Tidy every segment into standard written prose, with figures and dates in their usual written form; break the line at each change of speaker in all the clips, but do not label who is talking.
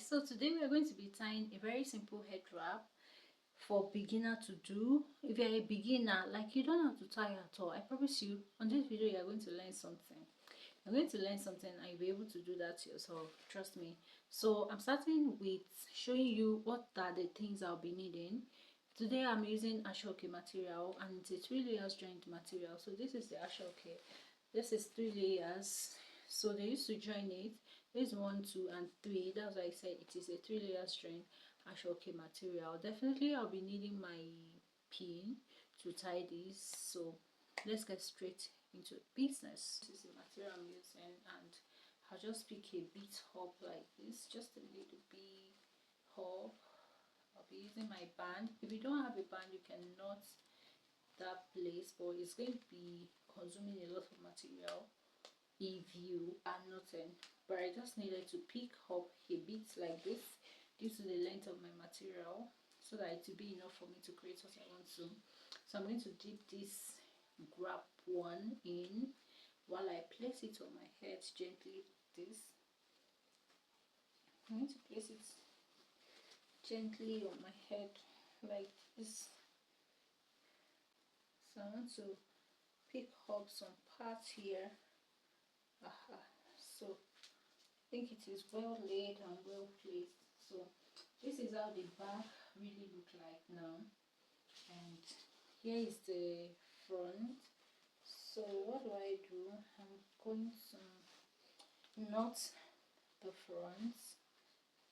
So today we are going to be tying a very simple head wrap for beginner to do. If you're a beginner, like you don't have to tie at all, I promise you on this video you're going to learn something. You're going to learn something and you'll be able to do that yourself, trust me. So I'm starting with showing you what are the things I'll be needing. Today I'm using Aso-oke material and it's a 3 layers joint material. So this is the Aso-oke. This is 3 layers. So they used to join it. This 1, 2 and 3. That's why I said it is a 3 layers joint Aso-oke material. Definitely I'll be needing my pin to tie this. So let's get straight into business. This is the material I'm using and I'll just pick a bead hop like this, just a little bit hop. I'll be using my band. If you don't have a band, you can knot that place, but it's going to be consuming a lot of material if you are knotting. But I just needed to pick up a bit like this due to the length of my material, so that it will be enough for me to create what I want to. So I'm going to dip this grab one in while I place it on my head gently. This I'm going to place it gently on my head like this. So I want to pick up some parts here. So I think it is well laid and well placed. So this is how the back really look like now, and here is the front. So what do? I'm going to knot the front.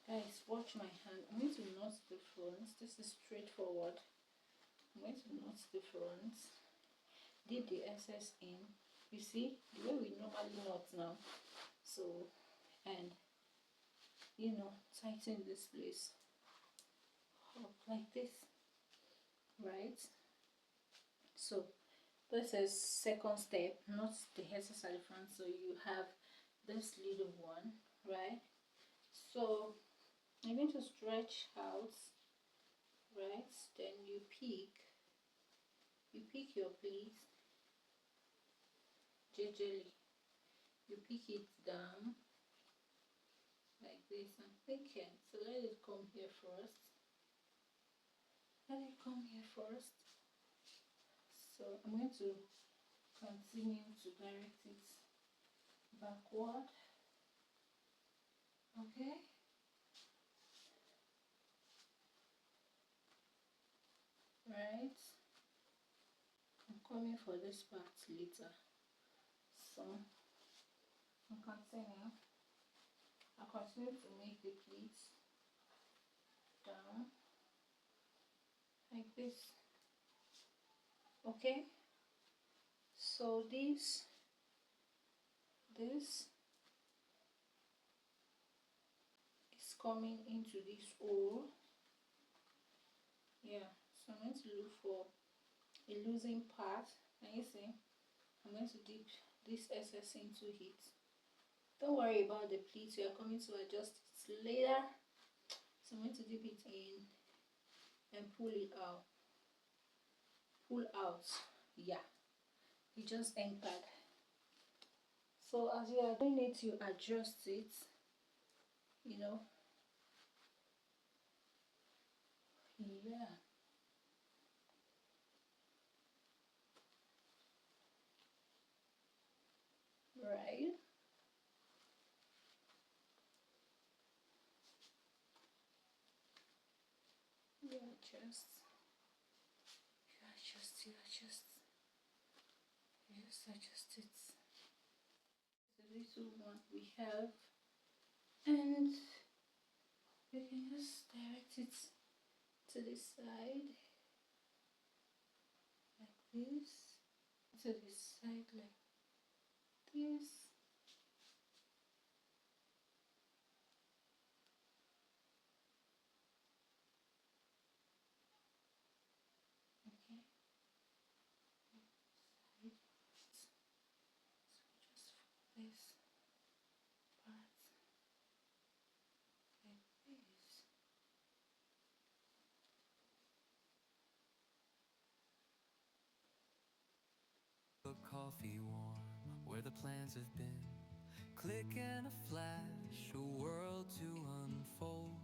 Guys, watch my hand. I'm going to knot the front. This is straightforward. I'm going to knot the front, dip the excess in. You see the way we normally knot now. So, and tighten this place up like this, right? So this is second step, not the excess at the front. So you have this little one, right? So I'm going to stretch out, right? Then you pick your pleat gingerly. You pick it down like this. I'm thinking, so let it come here first. Let it come here first. So I'm going to continue to direct it backward. Okay. Right. I'm coming for this part later. So I'll continue to make the pleats down like this. Okay. So this is coming into this hole. Yeah. So I'm going to look for a losing part. Can you see? I'm going to dip this excess into it. Don't worry about the pleats. We are coming to adjust it later. So I'm going to dip it in and pull it out. Pull out. Yeah. It just entered. So as you are doing it, you adjust it. Yeah. Right. You adjust. You just adjust it. The little one we have, and you can just direct it to the side like this, to the side like this. Okay. So just for this part like this.
Coffee warm where the plans have been. Click and a flash, a world to unfold.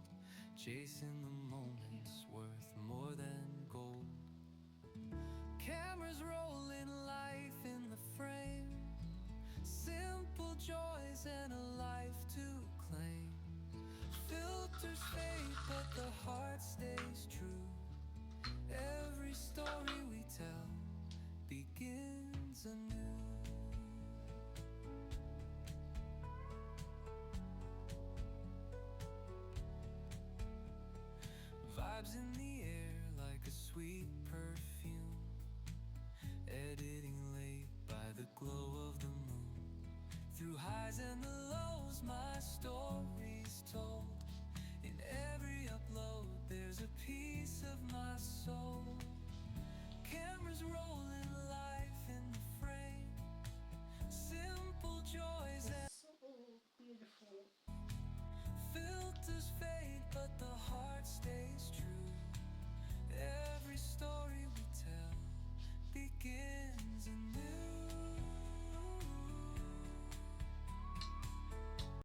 chasing the moments worth more than gold. Cameras rolling, life in the frame, simple joys and a life to claim. Filters fade, but the heart stays true. Every story we tell begins anew. Vibes in the air like a sweet perfume, editing late by the glow of the moon. Through highs and the lows, my story's told.